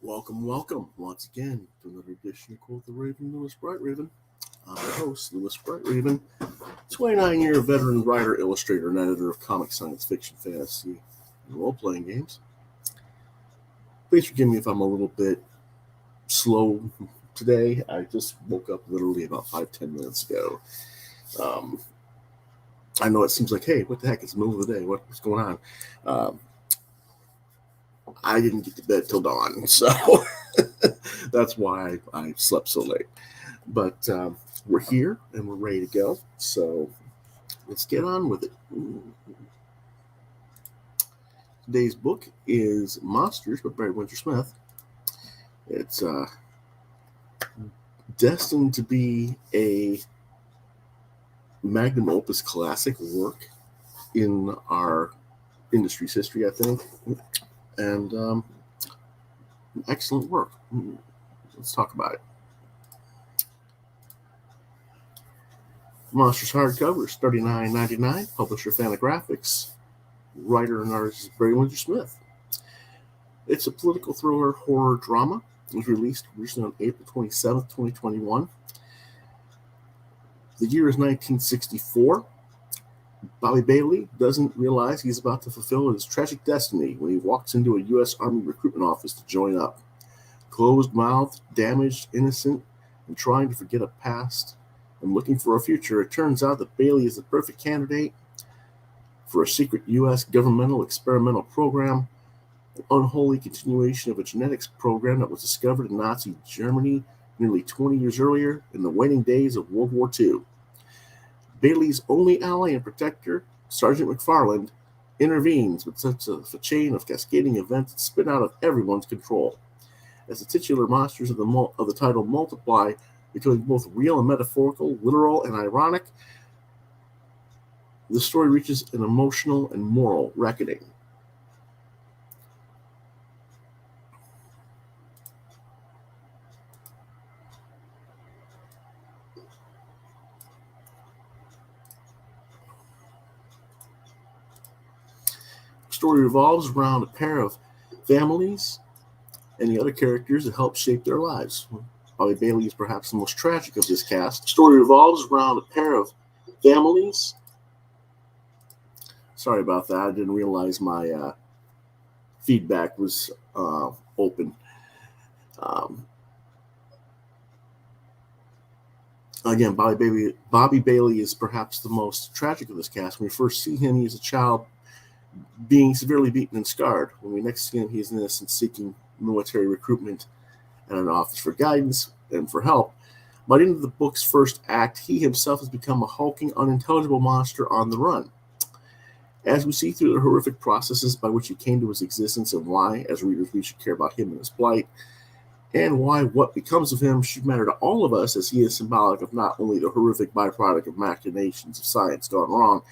Welcome once again to another edition of Quoth the Raven, Lewis Bright Raven. I'm your host, Lewis Bright Raven, 29-year veteran writer, illustrator, and editor of comic, science fiction, fantasy, and role-playing games. Please forgive me if I'm a little bit slow today. I just woke up literally about 5-10 minutes ago. I know it seems like, hey, what the heck? It's the middle of the day. What's going on? I didn't get to bed till dawn, so that's why I slept so late. But we're here and we're ready to go, so let's get on with it. Today's book is Monsters by Barry Windsor-Smith. It's destined to be a magnum opus classic work in our industry's history, I think. And excellent work. Let's talk about it. Monsters hardcover is $39.99. Publisher Fantagraphics. Writer and artist is Barry Windsor-Smith. It's a political thriller horror drama. It was released originally on April 27th, 2021. The year is 1964. Bobby Bailey doesn't realize he's about to fulfill his tragic destiny when he walks into a U.S. Army recruitment office to join up. Closed-mouthed, damaged, innocent, and trying to forget a past and looking for a future, it turns out that Bailey is the perfect candidate for a secret U.S. governmental experimental program, an unholy continuation of a genetics program that was discovered in Nazi Germany nearly 20 years earlier in the waning days of World War II. Bailey's only ally and protector, Sergeant McFarland, intervenes with such a chain of cascading events that spin out of everyone's control. As the titular monsters of the title multiply, becoming both real and metaphorical, literal and ironic, the story reaches an emotional and moral reckoning. The story revolves around a pair of families and the other characters that help shape their lives. Bobby Bailey is perhaps the most tragic of this cast. The story revolves around a pair of families. Sorry about that. I didn't realize my feedback was open. Again, Bobby Bailey is perhaps the most tragic of this cast. When we first see him, he's a child being severely beaten and scarred. When we next see him, he's an innocent seeking military recruitment and an office for guidance and for help. By the end of the book's first act, he himself has become a hulking, unintelligible monster on the run. As we see through the horrific processes by which he came to his existence and why, as readers, we should care about him and his plight, and why what becomes of him should matter to all of us, as he is symbolic of not only the horrific byproduct of machinations of science gone wrong,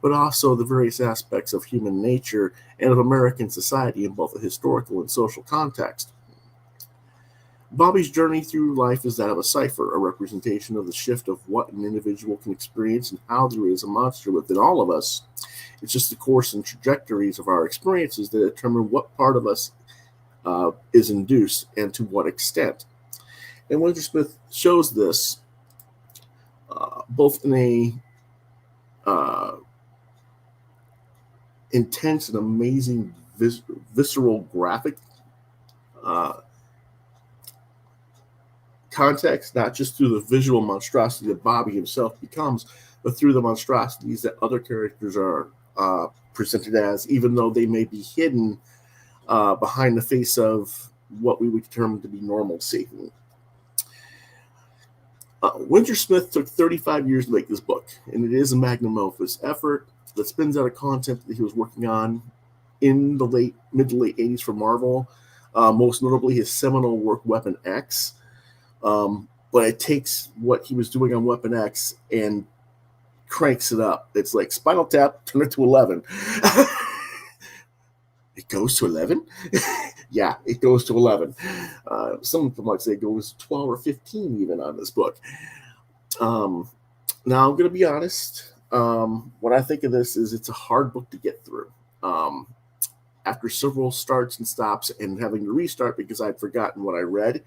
but also the various aspects of human nature and of American society in both a historical and social context. Bobby's journey through life is that of a cipher, a representation of the shift of what an individual can experience and how there is a monster within all of us. It's just the course and trajectories of our experiences that determine what part of us is induced and to what extent. And Windsor-Smith shows this both in a intense and amazing visceral graphic context, not just through the visual monstrosity that Bobby himself becomes, but through the monstrosities that other characters are presented as, even though they may be hidden behind the face of what we would determine to be normalcy. Windsor-Smith took 35 years to make this book, and it is a magnum opus effort that spins out of content that he was working on in the mid to late 80s for Marvel, most notably his seminal work Weapon X. But it takes what he was doing on Weapon X and cranks it up. It's like Spinal Tap, turn it to 11. It goes to 11? Yeah, it goes to 11. Some people might say it goes to 12 or 15 even on this book. Now, I'm going to be honest. What I think of this is it's a hard book to get through. after several starts and stops and having to restart because I'd forgotten what I read.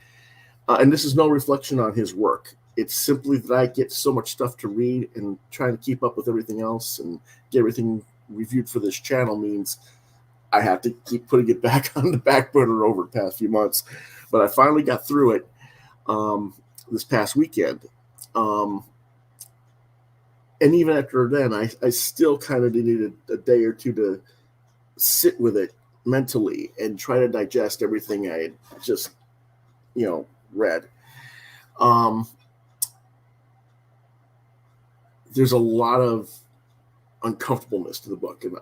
And this is no reflection on his work. It's simply that I get so much stuff to read, and trying to keep up with everything else and get everything reviewed for this channel means I have to keep putting it back on the back burner over the past few months. But I finally got through it this past weekend. And even after then, I still kind of needed a day or two to sit with it mentally and try to digest everything I had just, read. There's a lot of uncomfortableness to the book, and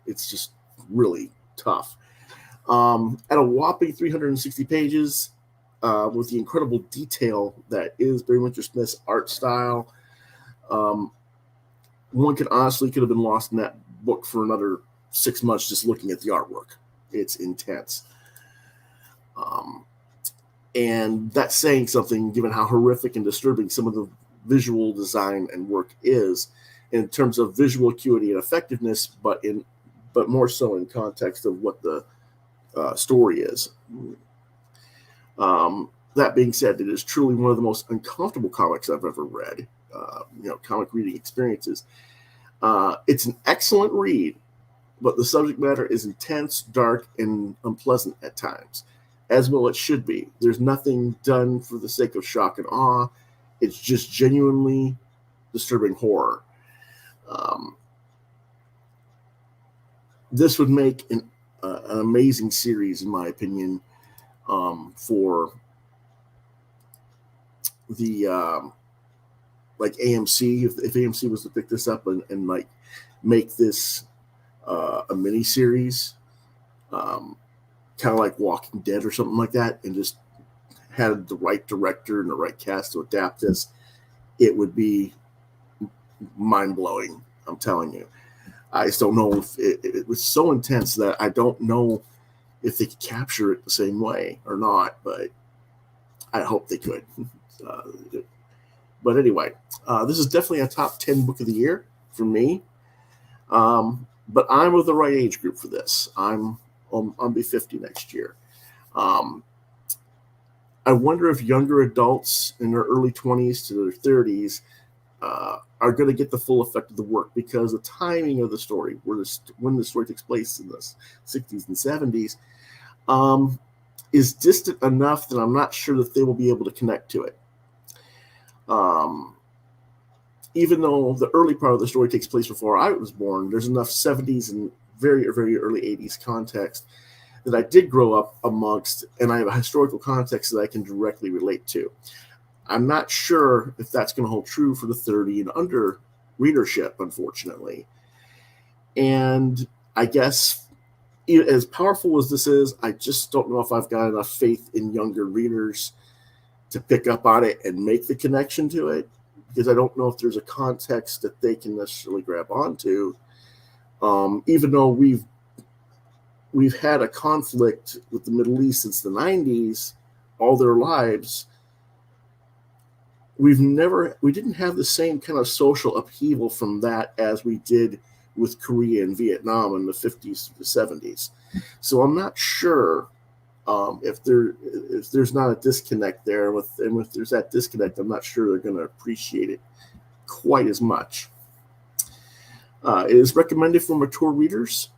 it's just really tough. At a whopping 360 pages, with the incredible detail that is Barry Windsor-Smith's art style, one could have been lost in that book for another 6 months just looking at the artwork. It's intense. And that's saying something, given how horrific and disturbing some of the visual design and work is in terms of visual acuity and effectiveness, but more so in context of what the story is. That being said, it is truly one of the most uncomfortable comics I've ever read. Comic reading experiences. It's an excellent read, but the subject matter is intense, dark, and unpleasant at times, as well it should be. There's nothing done for the sake of shock and awe. It's just genuinely disturbing horror. This would make an amazing series, in my opinion, for the like AMC. If AMC was to pick this up and like make this a mini series, kind of like Walking Dead or something like that, and just had the right director and the right cast to adapt this, it would be mind-blowing. I'm telling you. I just don't know if it was so intense that I don't know if they could capture it the same way or not, but I hope they could. But anyway, this is definitely a top 10 book of the year for me. But I'm of the right age group for this. I'll be 50 next year. I wonder if younger adults in their early 20s to their 30s are going to get the full effect of the work, because the timing of the story, when the story takes place in the 60s and 70s, is distant enough that I'm not sure that they will be able to connect to it. Even though the early part of the story takes place before I was born, there's enough 70s and very, very early 80s context that I did grow up amongst, and I have a historical context that I can directly relate to. I'm not sure if that's going to hold true for the 30 and under readership, unfortunately. And I guess, as powerful as this is, I just don't know if I've got enough faith in younger readers to pick up on it and make the connection to it, because I don't know if there's a context that they can necessarily grab onto. Even though we've had a conflict with the Middle East since the 90s, all their lives, we didn't have the same kind of social upheaval from that as we did with Korea and Vietnam in the 50s to the 70s. So I'm not sure if there's not a disconnect there, and if there's that disconnect, I'm not sure they're going to appreciate it quite as much. It is recommended for mature readers.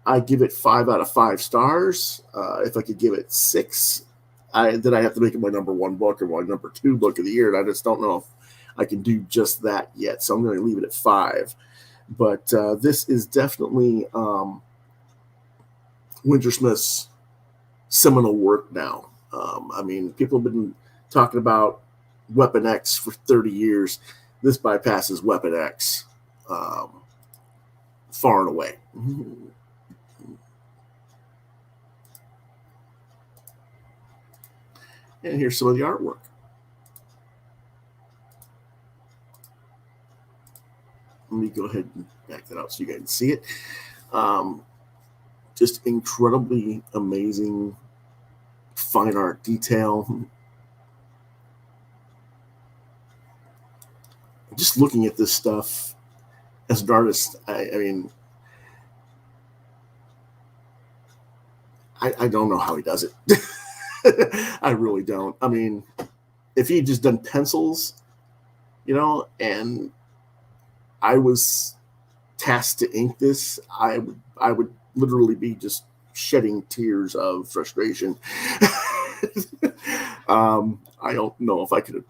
I give it 5 out of 5 stars. If I could give it 6, then I have to make it my number 1 book or my number 2 book of the year, and I just don't know if I can do just that yet. So I'm going to leave it at 5. But this is definitely Windsor-Smith's seminal work now. People have been talking about Weapon X for 30 years. This bypasses Weapon X far and away. And here's some of the artwork. Let me go ahead and back that out so you guys can see it. Just incredibly amazing fine art detail. Just looking at this stuff as an artist, I mean, I don't know how he does it. I really don't. I mean, if he had just done pencils, and I was tasked to ink this, I would literally be just shedding tears of frustration. I don't know if I could have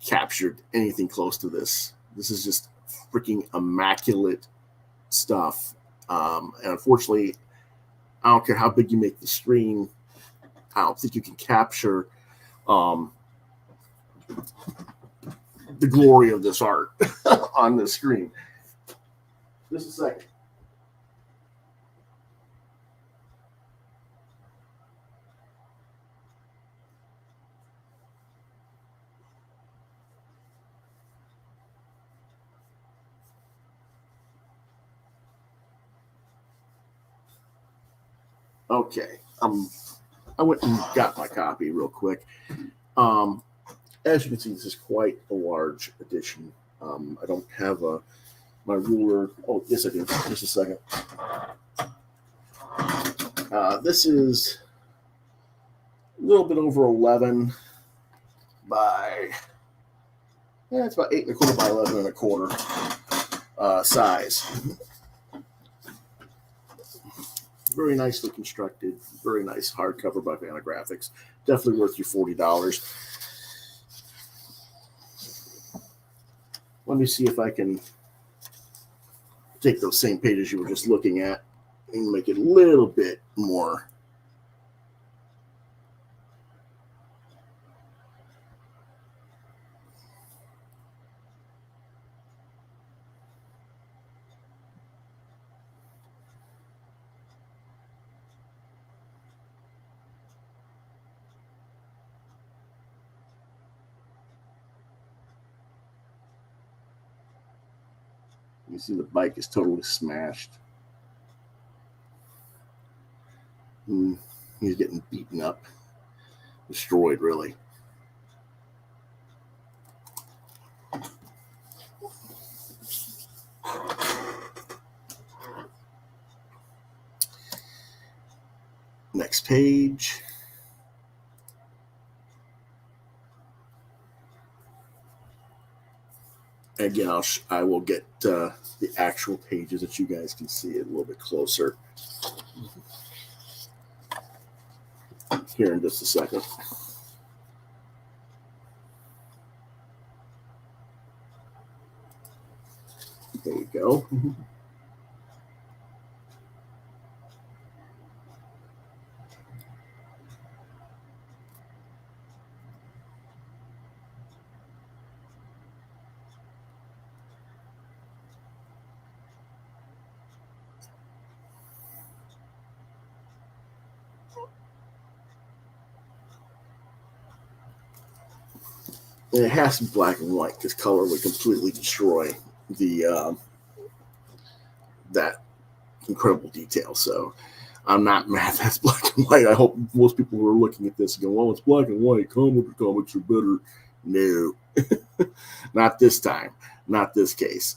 captured anything close to this. This is just freaking immaculate stuff. And unfortunately, I don't care how big you make the screen, I don't think you can capture the glory of this art on the screen. Just a second. Okay, I went and got my copy real quick. As you can see, this is quite a large edition. I don't have my ruler. Oh, yes, I do. Just a second. This is a little bit over 11 by, it's about 8 1/4 by 11 1/4 size. Very nicely constructed, very nice hardcover by Fantagraphics. Definitely worth your $40. Let me see if I can take those same pages you were just looking at and make it a little bit more. You see the bike is totally smashed. He's getting beaten up, destroyed, really. Next page. Again, I will get the actual pages that you guys can see it a little bit closer here in just a second. There we go. And it has to be black and white because color would completely destroy the that incredible detail. So I'm not mad that's black and white. I hope most people who are looking at this go, "Well, it's black and white. Comics are better." No, not this time. Not this case.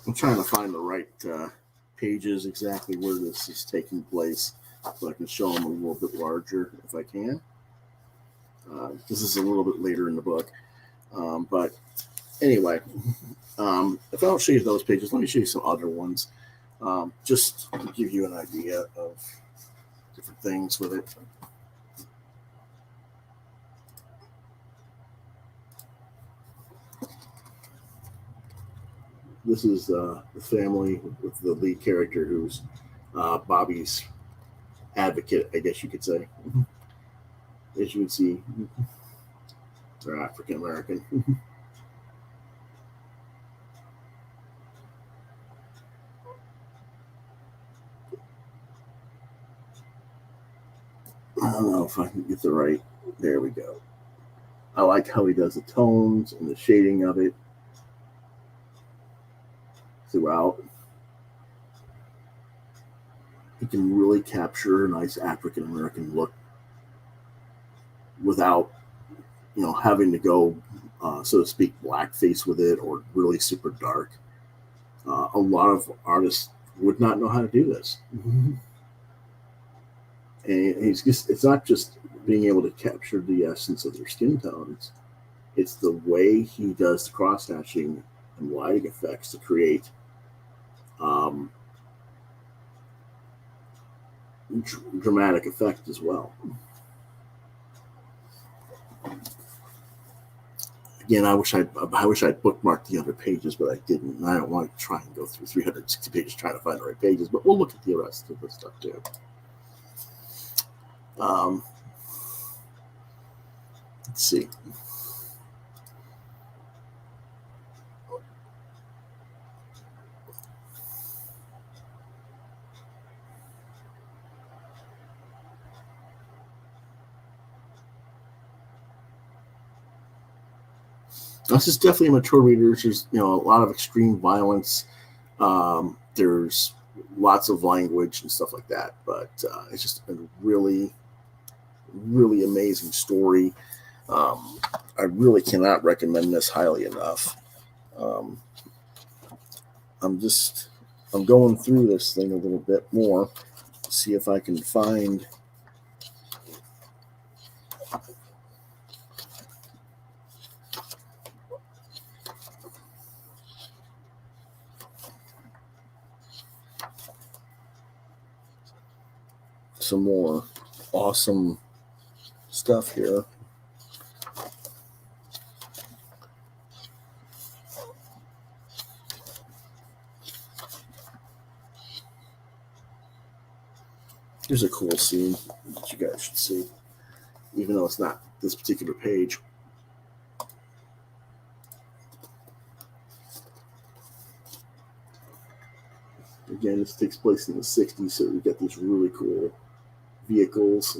I'm trying to find the right pages exactly where this is taking place so I can show them a little bit larger if I can. This is a little bit later in the book. But anyway, if I don't show you those pages, let me show you some other ones just to give you an idea of different things with it. This is the family with the lead character who's Bobby's advocate, I guess you could say. As you can see, they're African American. I don't know if I can get the right. There we go. I like how he does the tones and the shading of it throughout. He can really capture a nice African American look without, having to go, so to speak, blackface with it or really super dark. A lot of artists would not know how to do this. And it's not just being able to capture the essence of their skin tones. It's the way he does the cross hatching and lighting effects to create dramatic effect as well. Again, I wish I'd bookmarked the other pages, but I didn't. And I don't want to try and go through 360 pages trying to find the right pages, but we'll look at the rest of the stuff too. Let's see. This is definitely a mature reader. There's a lot of extreme violence. There's lots of language and stuff like that, but it's just a really, really amazing story. I really cannot recommend this highly enough. I'm going through this thing a little bit more to see if I can find some more awesome stuff here. Here's a cool scene that you guys should see, even though it's not this particular page. Again, this takes place in the 60s, so we get these really cool vehicles.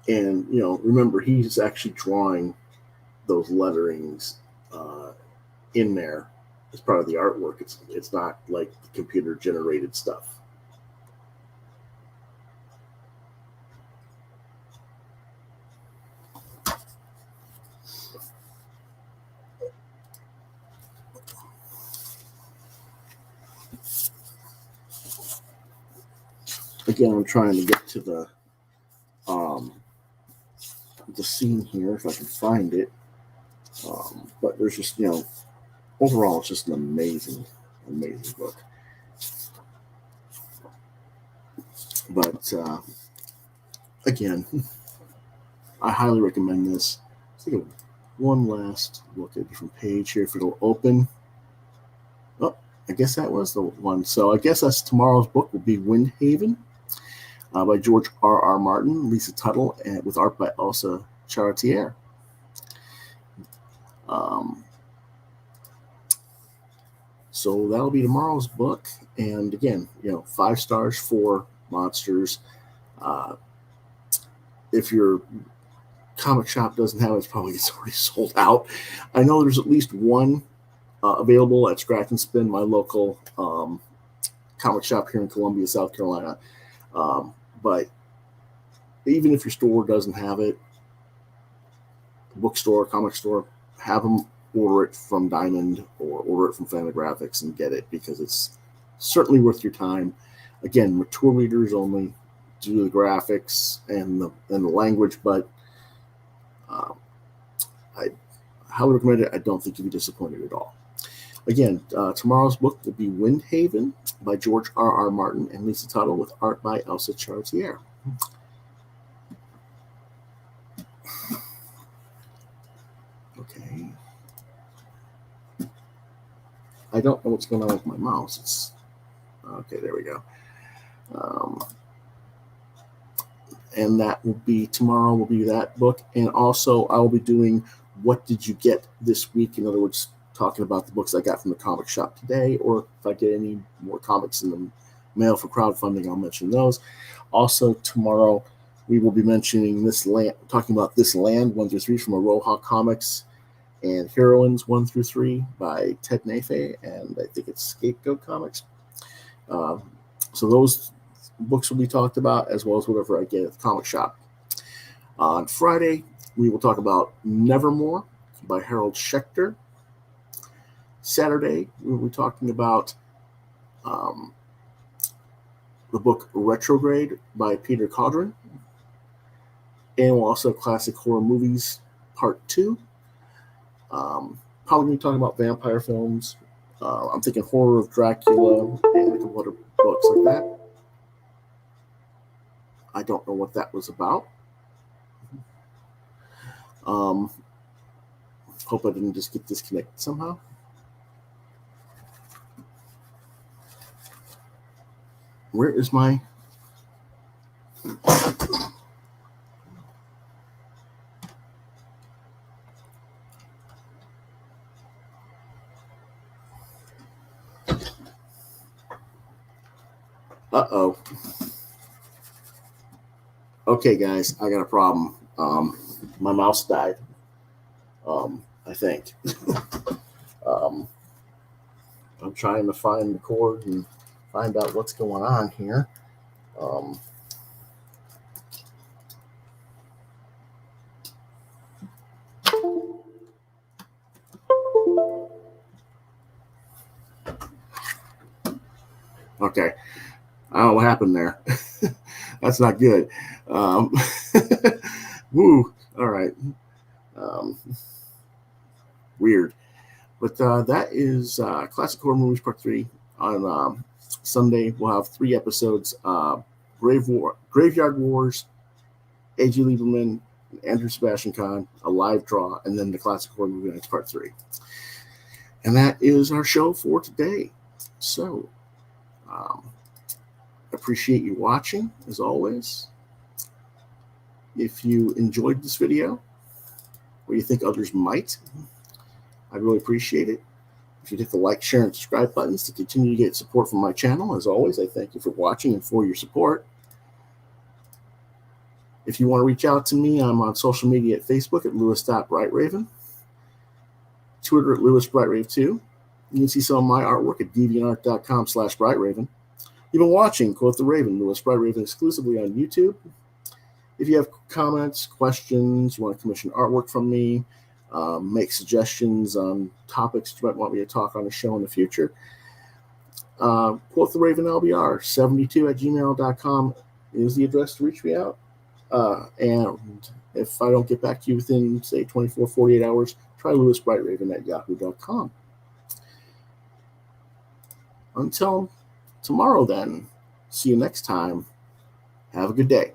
And, remember, he's actually drawing those letterings in there as part of the artwork. It's not like computer generated stuff. Again, I'm trying to get to the scene here if I can find it. But there's just, overall, it's just an amazing, amazing book. But again, I highly recommend this. Let's take one last look at a different page here if it'll open. Oh, I guess that was the one. So I guess that's tomorrow's book will be Windhaven by George R.R. Martin, Lisa Tuttle, and with art by Elsa Charretier. So that'll be tomorrow's book. And again, 5 stars for monsters. If your comic shop doesn't have it, it's probably already sold out. I know there's at least one available at Scratch and Spin, my local comic shop here in Columbia, South Carolina. But even if your store doesn't have it, bookstore, comic store, have them order it from Diamond or order it from Family Graphics and get it, because it's certainly worth your time. Again, mature readers only, due to the graphics and the language, but I highly recommend it. I don't think you'll be disappointed at all. Again, tomorrow's book will be Windhaven by George R.R. Martin and Lisa Tuttle with art by Elsa Charretier. Okay. I don't know what's going on with my mouse. Okay, there we go. And that will be tomorrow. Will be that book, and also I will be doing what did you get this week? In other words, talking about the books I got from the comic shop today, or if I get any more comics in the mail for crowdfunding, I'll mention those. Also tomorrow, we will be mentioning talking about This Land 1 through 3 from Aroha Comics, and Heroines 1 through 3 by Ted Nafe, and I think it's Scapegoat Comics. So those books will be talked about, as well as whatever I get at the comic shop. On Friday, we will talk about Nevermore by Harold Schechter. Saturday, we will be talking about the book Retrograde by Peter Codron. And we'll also have Classic Horror Movies Part 2. Probably going to be talking about vampire films. I'm thinking Horror of Dracula and a couple other books like that. I don't know what that was about. Hope I didn't just get disconnected somehow. Where is my... Uh-oh. Okay, guys, I got a problem. My mouse died. I think. I'm trying to find the cord and find out what's going on here. Okay. I don't know what happened there. That's not good. Woo. All right. Weird. But that is Classic Horror Movies Part 3. On Sunday, we'll have 3 episodes. Graveyard Wars, A.G. Lieberman, Andrew Sebastian Kahn, a live draw, and then the Classic Horror Movie Nights Part 3. And that is our show for today. So, appreciate you watching, as always. If you enjoyed this video, or you think others might, I'd really appreciate it. If you'd hit the like, share, and subscribe buttons to continue to get support from my channel. As always, I thank you for watching and for your support. If you want to reach out to me, I'm on social media at Facebook at Lewis.BrightRaven, Twitter at LewisBrightRave2. You can see some of my artwork at deviantart.com/BrightRaven. You've been watching Quoth the Raven, Lewis Bright Raven, exclusively on YouTube. If you have comments, questions, you want to commission artwork from me, make suggestions on topics you might want me to talk on the show in the future, Quoth the Raven LBR 72 at gmail.com is the address to reach me out. And if I don't get back to you within, say, 24, 48 hours, try lewisbrightraven at yahoo.com. Until tomorrow, then, see you next time. Have a good day.